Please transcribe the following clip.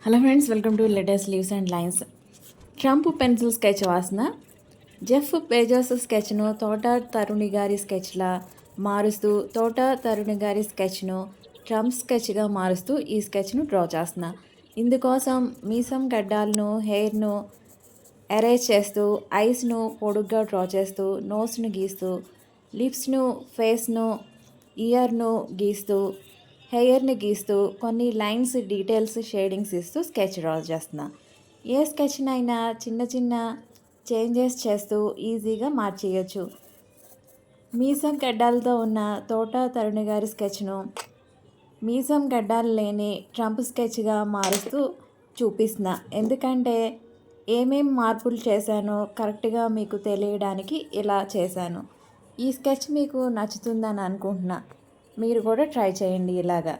Hello friends, welcome to latest leaves and lines. Trump pencil sketch వాసన Jeff Bezos స్కెచ్ను తోట తరుణి గారి స్కెచ్లా మారుస్తూ తరుణి గారి స్కెచ్ను ట్రంప్ స్కెచ్గా మారుస్తూ ఈ స్కెచ్ను డ్రా చేస్తున్నా. ఇందుకోసం మీసం గడ్డాలను హెయిర్ను అరేంజ్ చేస్తూ ఐస్ను పొడుగ్గా డ్రా చేస్తూ నోస్ను గీస్తూ లిప్స్ను ఫేస్ను ఇయర్ను గీస్తూ హెయిర్ని గీస్తూ కొన్ని లైన్స్ డీటెయిల్స్ షేడింగ్స్ ఇస్తూ స్కెచ్ డ్రా చేస్తున్నా. ఏ స్కెచ్నైనా చిన్న చిన్న చేంజెస్ చేస్తూ ఈజీగా మార్చేయచ్చు. మీసం గడ్డాలతో ఉన్న తరుణి గారి స్కెచ్ను మీసం గడ్డాలు లేని ట్రంప్ స్కెచ్గా మారుస్తూ చూపిస్తున్నా. ఎందుకంటే ఏమేం మార్పులు చేశానో కరెక్ట్గా మీకు తెలియడానికి ఇలా చేశాను. ఈ స్కెచ్ మీకు నచ్చుతుందని అనుకుంటున్నా. మీరు కూడా ట్రై చేయండి ఇలాగా.